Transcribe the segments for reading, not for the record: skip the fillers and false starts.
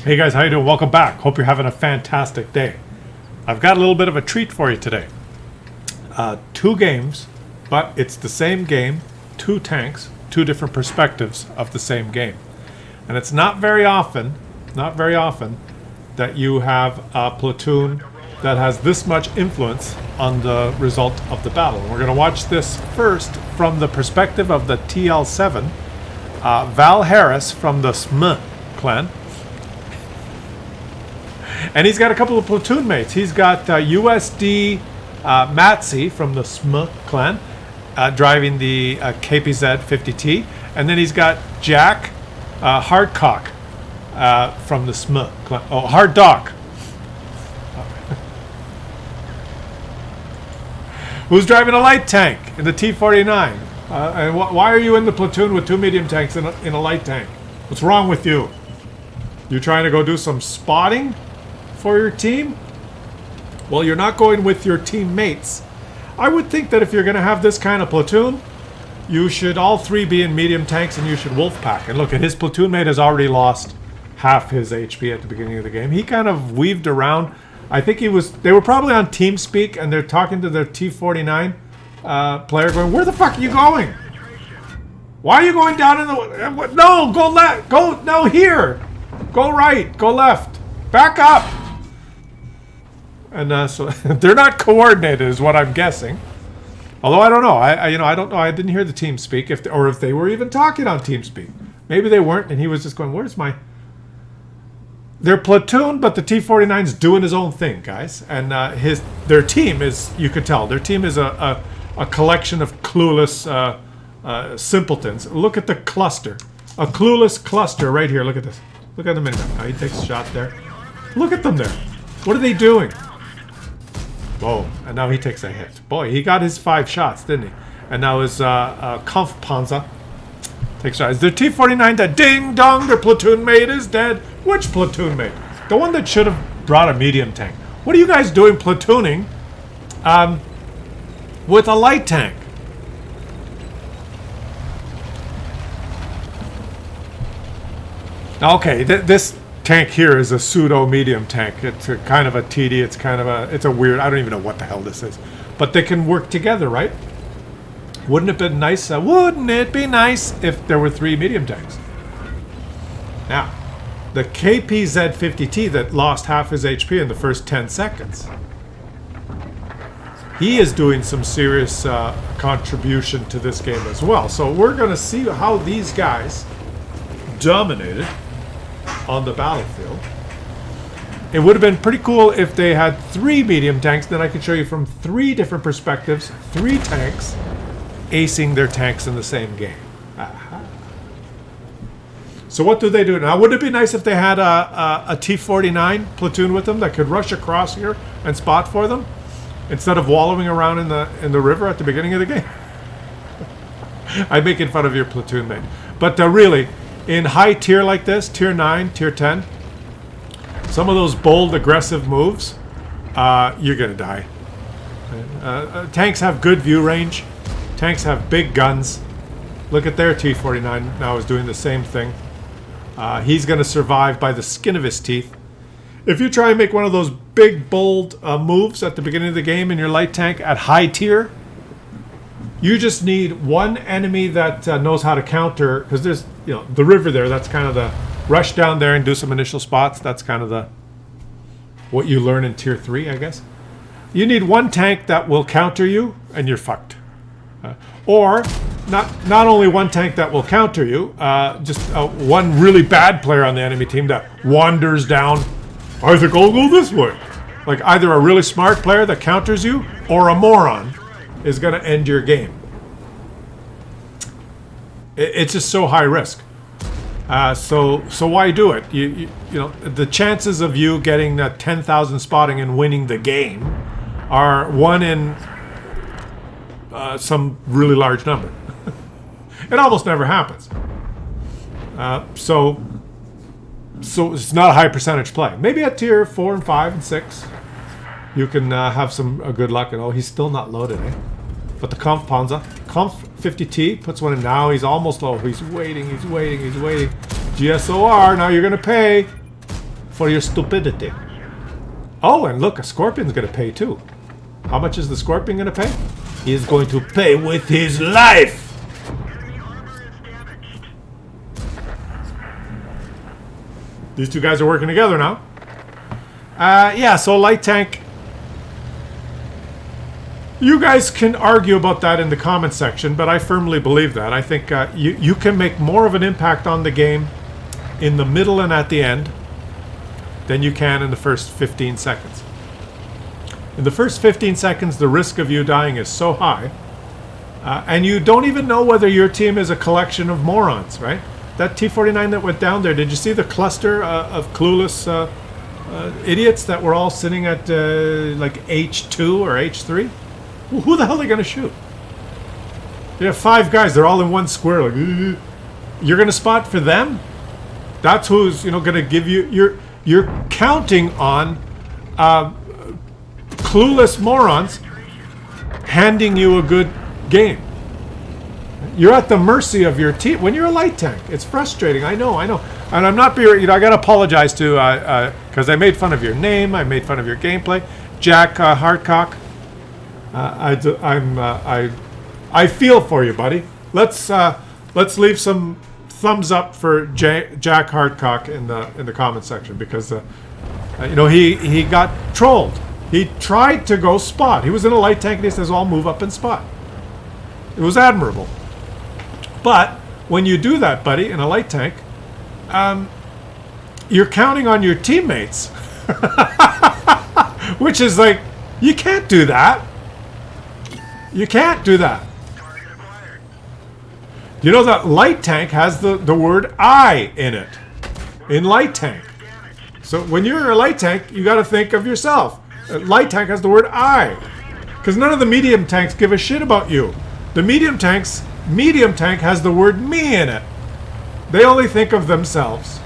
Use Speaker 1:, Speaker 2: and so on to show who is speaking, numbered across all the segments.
Speaker 1: Hey guys, how you doing? Welcome back. Hope you're having a fantastic day. I've got a little bit of a treat for you today. 2 games, but it's the same game, 2 tanks, 2 different perspectives of the same game. And it's not very often that you have a platoon that has this much influence on the result of the battle. And we're going to watch this first from the perspective of the TL7, Val Harris from the SM clan. And he's got a couple of platoon mates. He's got USD Matsy from the SM clan driving the KPZ 50T. And then he's got Jack Hardcock from the SM clan. Oh, Hard Dock. Who's driving a light tank in the T-49? And why are you in the platoon with 2 medium tanks in a light tank? What's wrong with you? You trying to go do some spotting for your team? Well, you're not going with your teammates. I would think that if you're going to have this kind of platoon, you should all 3 be in medium tanks and you should wolf pack. And look, at his platoon mate has already lost half his HP at the beginning of the game. He kind of weaved around. I think they were probably on TeamSpeak and they're talking to their T-49 player going, where the fuck are you going? Why are you going down in the... No, go left. Go, no, here. Go right. Go left. Back up. And so they're not coordinated is what I'm guessing. Although I don't know. I don't know. I didn't hear the TeamSpeak if they were even talking on TeamSpeak. Maybe they weren't and he was just going, where's my... They're platoon, but the T-49's doing his own thing, guys. And their team is, you could tell, their team is a collection of clueless simpletons. Look at the cluster. A clueless cluster right here. Look at this. Look at the minimap. Now he takes a shot there. Look at them there. What are they doing? Whoa. And now he takes a hit. Boy, he got his 5 shots, didn't he? And now his Kampfpanzer takes shots. Is their T-49 dead? Ding dong, their platoon mate is dead. Which platoon mate? The one that should have brought a medium tank. What are you guys doing platooning with a light tank? Okay, this tank here is a pseudo medium tank. It's a kind of a TD. It's a weird. I don't even know what the hell this is. But they can work together, right? Wouldn't it be nice? Wouldn't it be nice if there were 3 medium tanks? Now, the KPZ 50T that lost half his HP in the first 10 seconds. He is doing some serious contribution to this game as well. So we're going to see how these guys dominated on the battlefield. It would have been pretty cool if they had 3 medium tanks. Then I could show you from 3 different perspectives, 3 tanks acing their tanks in the same game. Aha. So what do they do now? Wouldn't it be nice if they had a T-49 platoon with them that could rush across here and spot for them instead of wallowing around in the river at the beginning of the game? I'm making fun of your platoon mate. But really, in high tier like this, tier 9, tier 10, some of those bold, aggressive moves, you're going to die. Tanks have good view range. Tanks have big guns. Look at their T-49 now is doing the same thing. He's going to survive by the skin of his teeth. If you try and make one of those big, bold moves at the beginning of the game in your light tank at high tier, you just need one enemy that knows how to counter, because there's, the river there, that's kind of the rush down there and do some initial spots. That's kind of what you learn in tier 3, I guess. You need one tank that will counter you and you're fucked. Or not only one tank that will counter you, just one really bad player on the enemy team that wanders down. I think I'll go this way. Like either a really smart player that counters you or a moron is going to end your game. It's just so high risk. So why do it? You know the chances of you getting that 10,000 spotting and winning the game are 1 in some really large number. It almost never happens. So it's not a high percentage play. Maybe at tier 4 and 5 and 6, you can have some good luck. And he's still not loaded, eh? But the Kampfpanzer, Kampf 50T puts one in now. He's almost low. He's waiting. GSOR. Now you're gonna pay. for your stupidity. Oh, and look, a Scorpion's going to pay too. How much is the Scorpion going to pay? He is going to pay with his life. These two guys are working together now. Yeah, so light tank. You guys can argue about that in the comment section, but I firmly believe that. I think you can make more of an impact on the game in the middle and at the end than you can in the first 15 seconds. In the first 15 seconds, the risk of you dying is so high, and you don't even know whether your team is a collection of morons, right? That T-49 that went down there, did you see the cluster of clueless idiots that were all sitting at like H2 or H3? Well, who the hell are they going to shoot? You have 5 guys, they're all in one square. Like, you're going to spot for them? That's who's, you know, going to give you... You're counting on clueless morons handing you a good game. You're at the mercy of your team when you're a light tank. It's frustrating. I know. And I'm not being, you know, I got to apologize to, because I made fun of your name. I made fun of your gameplay. Jack Hardcock. I feel for you, buddy. Let's leave some thumbs up for Jack Hardcock in the comment section, because you know, he got trolled. He tried to go spot. He was in a light tank and he says, "I'll move up and spot." It was admirable. But when you do that, buddy, in a light tank, you're counting on your teammates, which is like, you can't do that. You can't do that. You know that light tank has the word I in it. In light tank. So when you're a light tank, you got to think of yourself. A light tank has the word I. Because none of the medium tanks give a shit about you. The medium tank has the word me in it. They only think of themselves.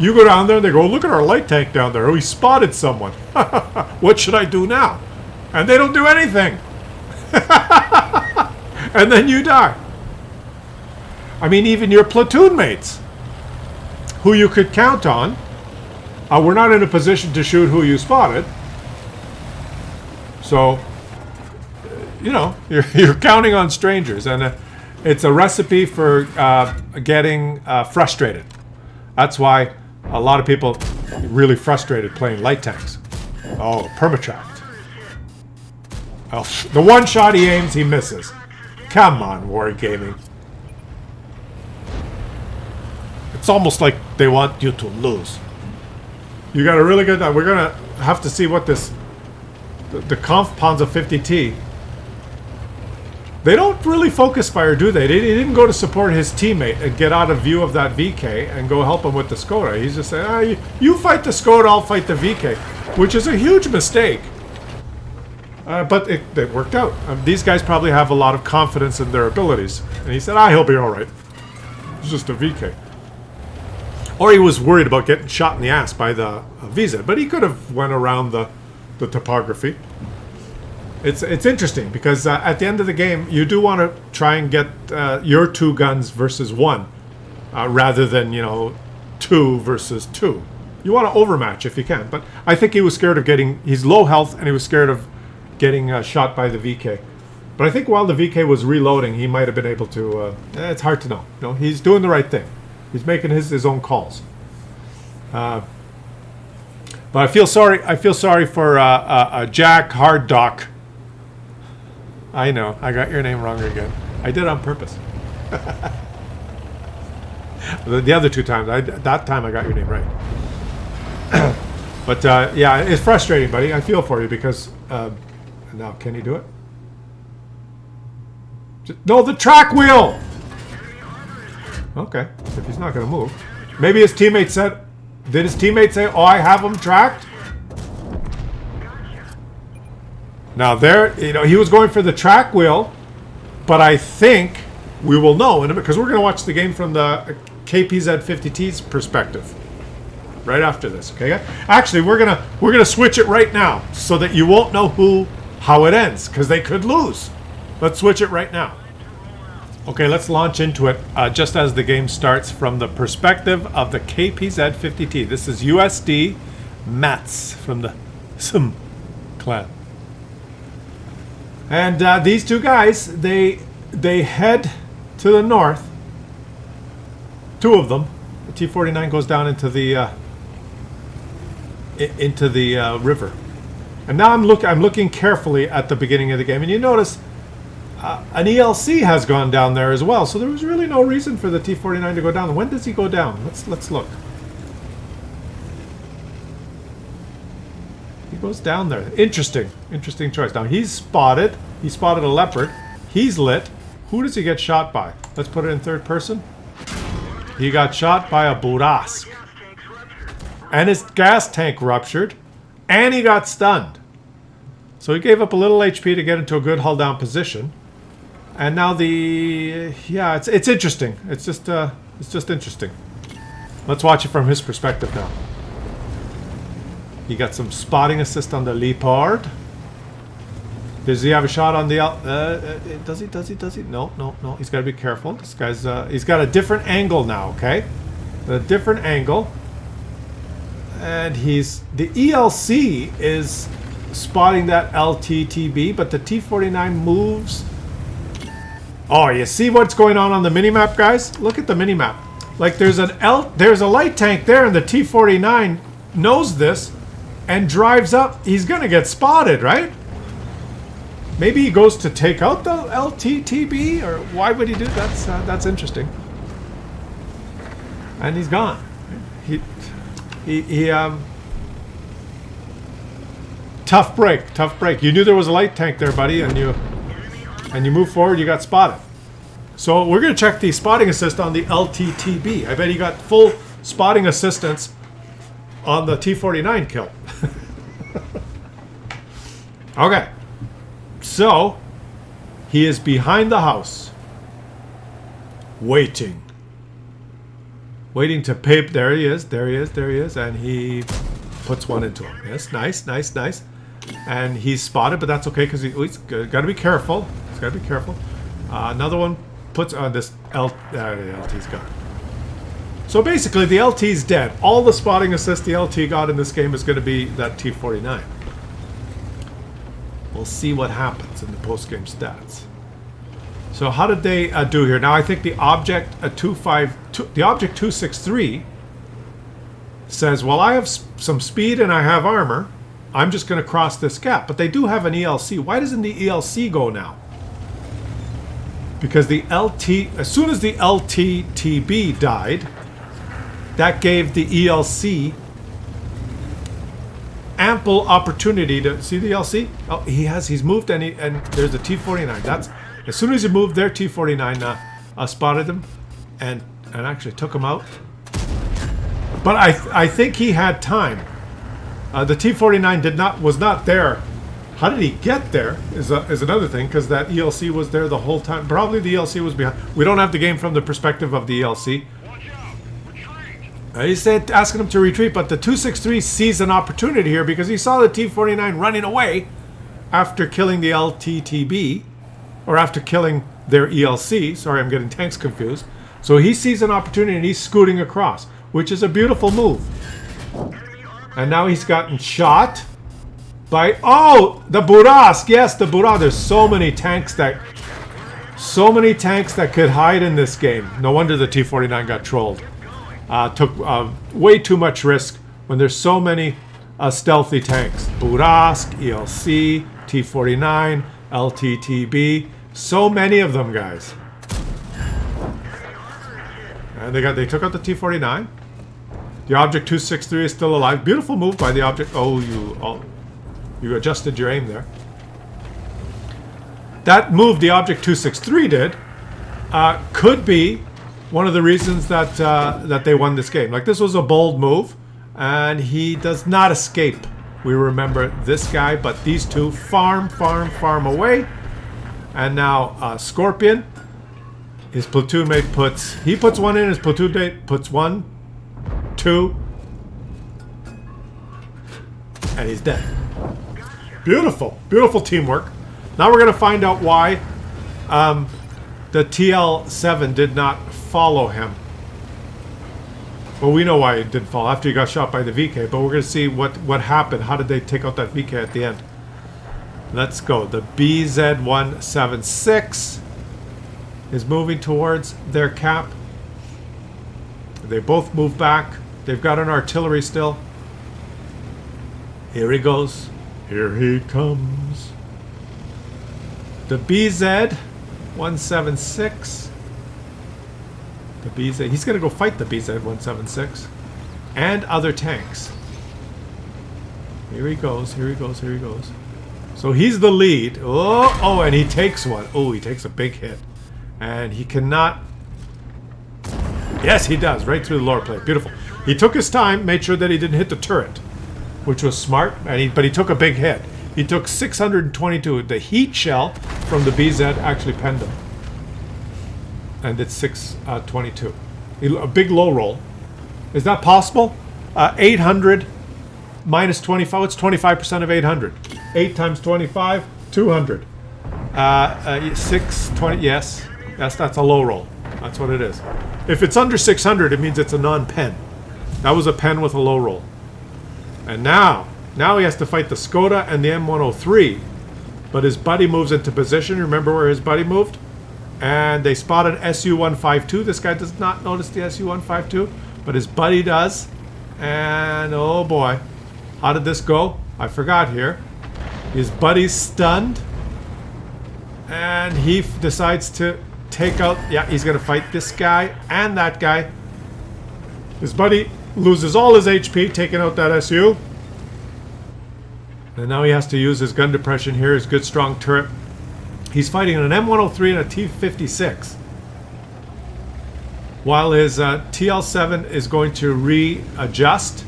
Speaker 1: You go down there and they go, "Look at our light tank down there. Oh, he spotted someone. What should I do now?" And they don't do anything. And then you die. I mean, even your platoon mates, who you could count on, we're not in a position to shoot who you spotted. So, you know, you're counting on strangers, and it's a recipe for getting frustrated. That's why a lot of people are really frustrated playing light tanks. Oh, permatract. Oh, the one shot he aims, he misses. Come on, Wargaming. It's almost like they want you to lose. You got a really good... we're going to have to see what this... The Conf Panzer 50T... They don't really focus fire, do they? He didn't go to support his teammate and get out of view of that VK and go help him with the Skoda. He's just saying, you fight the Skoda, I'll fight the VK. Which is a huge mistake. But it worked out. These guys probably have a lot of confidence in their abilities. And he said, he'll be alright. It's just a VK. Or he was worried about getting shot in the ass by the VZ. But he could have went around the topography. It's interesting because at the end of the game, you do want to try and get your 2 guns versus 1. Rather than, you know, 2 versus 2. You want to overmatch if you can. But I think he was scared of getting... He's low health and he was scared of getting shot by the VK. But I think while the VK was reloading, he might have been able to... it's hard to know. You know, he's doing the right thing. He's making his own calls. But I feel sorry. I feel sorry for Jack Hardcock. I know. I got your name wrong again. I did it on purpose. The other 2 times, that time I got your name right. But yeah, it's frustrating, buddy. I feel for you because now can you do it? No, the track wheel. Okay, if he's not going to move, maybe his teammate said. Did his teammate say, "Oh, I have him tracked"? Now there, you know, he was going for the track wheel, but I think we will know in a minute because we're going to watch the game from the KPZ 50T's perspective right after this. Okay, actually, we're gonna switch it right now so that you won't know how it ends because they could lose. Let's switch it right now. Okay, let's launch into it just as the game starts from the perspective of the KPZ-50T. This is USD Mats from the Sum clan. And these two guys, they head to the north. Two of them. The T-49 goes down into the river. And now I'm looking carefully at the beginning of the game, and you notice an ELC has gone down there as well. So there was really no reason for the T-49 to go down. When does he go down? Let's look. He goes down there. Interesting choice. Now he's spotted. He spotted a leopard. He's lit. Who does he get shot by? Let's put it in third person. He got shot by a Burask. And his gas tank ruptured. And he got stunned. So he gave up a little HP to get into a good hull down position. And now it's interesting. It's just interesting. Let's watch it from his perspective now. He got some spotting assist on the Leopard. Does he have a shot on the does he? No. He's got to be careful. This guy's he's got a different angle now, okay? A different angle. And the ELC is spotting that LTTB, but the T-49 moves. Oh, you see what's going on the minimap, guys? Look at the minimap. Like there's a light tank there, and the T-49 knows this and drives up. He's gonna get spotted, right? Maybe he goes to take out the LTTB, or why would he do that? That's interesting. And he's gone. He tough break. You knew there was a light tank there, buddy, and you move forward, you got spotted. So we're going to check the spotting assist on the LTTB. I bet he got full spotting assistance on the T-49 kill. Okay. So, he is behind the house. Waiting to pape. There he is. And he puts one into him. Yes, nice. And he's spotted, but that's okay because he's got to be careful. He's got to be careful. Another one puts on this the LT's gone. So basically, the LT's dead. All the spotting assist the LT got in this game is going to be that T-49. We'll see what happens in the post-game stats. So how did they do here? Now I think the object 263 says, well, I have some speed and I have armor. I'm just going to cross this gap. But they do have an ELC. Why doesn't the ELC go now? Because the LT, as soon as the LTTB died, that gave the ELC ample opportunity to see the LC. Oh, he's moved, and there's a T-49. That's as soon as he moved there, T-49 spotted him and actually took him out. But I think he had time. The T-49 was not there. How did he get there is another thing, because that ELC was there the whole time. Probably the ELC was behind. We don't have the game from the perspective of the ELC. He said asking him to retreat, but the 263 sees an opportunity here because he saw the T-49 running away after killing the LTTB, or after killing their ELC. Sorry, I'm getting tanks confused. So he sees an opportunity and he's scooting across, which is a beautiful move. And now he's gotten shot by, the Burask. Yes, the Burask. There's so many tanks that could hide in this game. No wonder the T-49 got trolled. Took way too much risk when there's so many stealthy tanks. Burask, ELC, T-49, LTTB. So many of them, guys. And they took out the T-49. The Object 263 is still alive. Beautiful move by the Object. You adjusted your aim there. That move the Object 263 did could be one of the reasons that they won this game. Like, this was a bold move, and he does not escape. We remember this guy, but these two farm away. And now Scorpion, his platoon mate puts one in, his platoon mate puts 1, 2, and he's dead. Beautiful teamwork. Now we're going to find out why the TL-7 did not follow him. Well, we know why he didn't fall after he got shot by the VK, but we're going to see what happened. How did they take out that VK at the end? Let's go. The BZ-176 is moving towards their cap. They both move back. They've got an artillery still. Here he goes. Here he comes. The BZ-176. The BZ. He's going to go fight the BZ-176 and other tanks. Here he goes. Here he goes. Here he goes. So he's the lead. Oh, and he takes one. Oh, he takes a big hit. And he cannot... Yes, he does. Right through the lower plate. Beautiful. He took his time, made sure that he didn't hit the turret, which was smart. But he took a big hit. He took 622. The heat shell from the BZ actually penned him. And it's 622. A big low roll. Is that possible? 800 minus 25. What's 25% of 800? 8 times 25, 200. 620. Yes, that's a low roll. That's what it is. If it's under 600, it means it's a non-pen. That was a pen with a low roll. And now he has to fight the Skoda and the M103. But his buddy moves into position. Remember where his buddy moved? And they spot an SU-152. This guy does not notice the SU-152, but his buddy does. And oh boy, how did this go? I forgot here. His buddy's stunned, and he decides to take out... Yeah, he's going to fight this guy and that guy. His buddy loses all his HP, taking out that SU. And now he has to use his gun depression here, his good strong turret. He's fighting an M103 and a T56. While his TL-7 is going to readjust.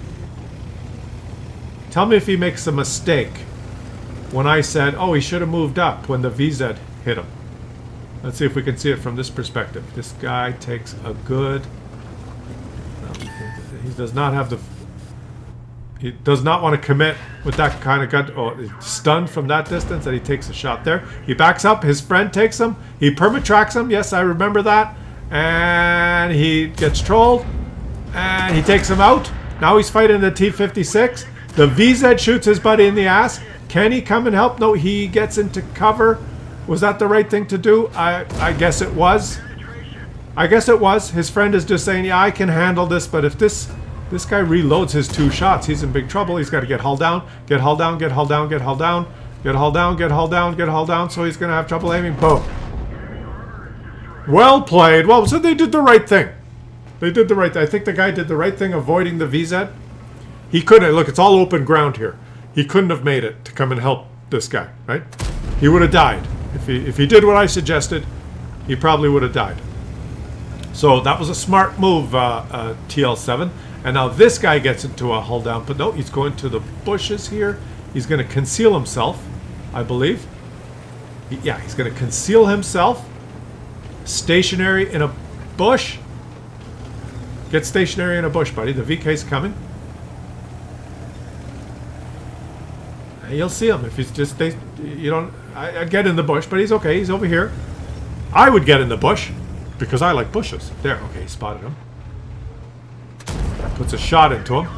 Speaker 1: Tell me if he makes a mistake when I said, oh, he should have moved up when the VZ hit him. Let's see if we can see it from this perspective. This guy takes a good... He does not have the... He does not want to commit with that kind of gun. Oh, he's stunned from that distance, and he takes a shot there. He backs up. His friend takes him. He perma-tracks him. Yes, I remember that. And he gets trolled. And he takes him out. Now he's fighting the T-56. The VZ shoots his buddy in the ass. Can he come and help? No, he gets into cover. Was that the right thing to do? I guess it was. I guess it was. His friend is just saying, yeah, I can handle this, but if this guy reloads his 2 shots, he's in big trouble. He's got to get hull down, get hull down, get hull down, get hull down, get hull down, get hull down, get hull down, so he's going to have trouble aiming. Boom. Well played. Well, so they did the right thing. They did the right thing. I think the guy did the right thing avoiding the VZ. He couldn't. Look, it's all open ground here. He couldn't have made it to come and help this guy, right? He would have died. If he did what I suggested, he probably would have died. So that was a smart move, TL-7. And now this guy gets into a hull down, but no, he's going to the bushes here. He's going to conceal himself, I believe. Yeah, he's going to conceal himself. Stationary in a bush. Get stationary in a bush, buddy. The VK's coming. You'll see him if he's just... you don't... I'd get in the bush, but he's okay. He's over here. I would get in the bush because I like bushes. There, okay, he spotted him. Puts a shot into him.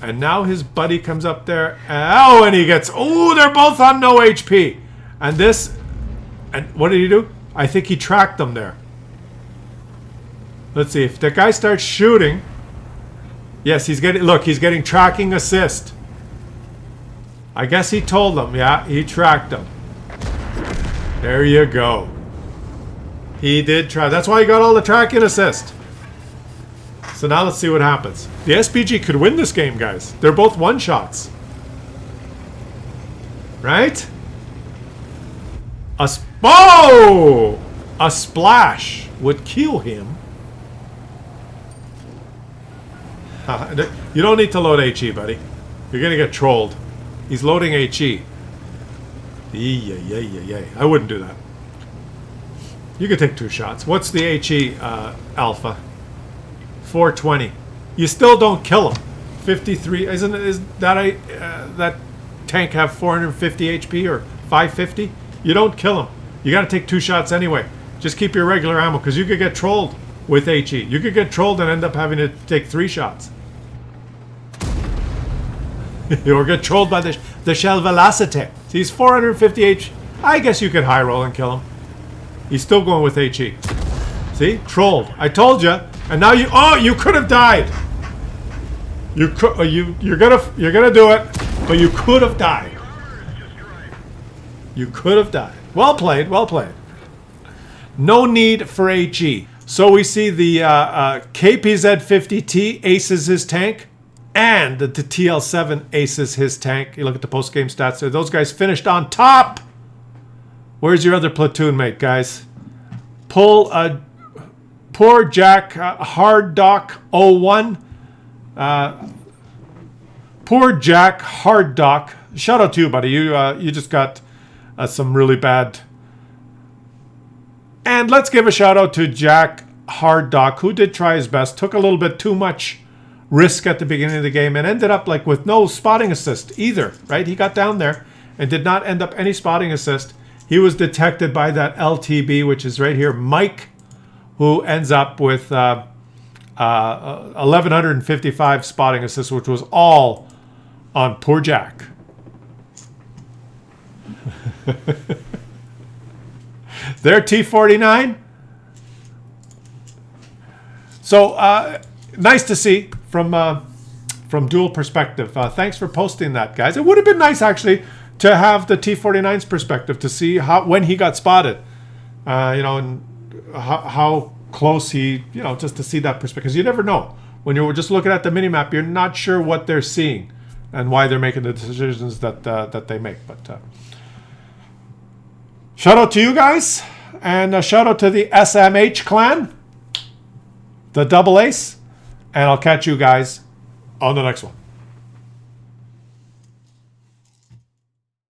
Speaker 1: And now his buddy comes up there. Oh, and he gets... Oh, they're both on no HP. And this... And what did he do? I think he tracked them there. Let's see. If the guy starts shooting... Yes, he's getting... Look, he's getting tracking assist. I guess he told them. Yeah, he tracked them. There you go. He did try. That's why he got all the tracking assist. So now let's see what happens. The SPG could win this game, guys. They're both one-shots. Right? Oh! A splash would kill him. You don't need to load HE, buddy. You're going to get trolled. He's loading HE. Yeah. I wouldn't do that. You could take 2 shots. What's the HE alpha? 420. You still don't kill him. 53. Is that that tank have 450 HP or 550? You don't kill him. You got to take 2 shots anyway. Just keep your regular ammo because you could get trolled with HE. You could get trolled and end up having to take 3 shots. Or get trolled by the shell velocity. See, he's 450 H. I guess you could high roll and kill him. He's still going with HE. See? Trolled. I told you. And now you... Oh, you could have died. You're gonna do it, but you could have died. You could have died. Well played. Well played. No need for HE. So we see the KPZ-50T aces his tank. And the TL7 aces his tank. You look at the post-game stats there. Those guys finished on top. Where's your other platoon mate, guys? Poor Jack Hard Doc 01. Poor Jack Hard Doc. Shout out to you, buddy. You just got some really bad. And let's give a shout out to Jack Hard Doc, who did try his best. Took a little bit too much risk at the beginning of the game and ended up like with no spotting assist either, right? He got down there and did not end up any spotting assist. He was detected by that LTB, which is right here, Mike, who ends up with 1,155 spotting assists, which was all on poor Jack. Their T49. So nice to see from dual perspective. Thanks for posting that, guys. It would have been nice actually to have the T49's perspective to see when he got spotted, and how close he, just to see that perspective. Because you never know when you're just looking at the minimap, you're not sure what they're seeing and why they're making the decisions that they make. But shout out to you guys, and shout out to the SMH clan, the double ace. And I'll catch you guys on the next one.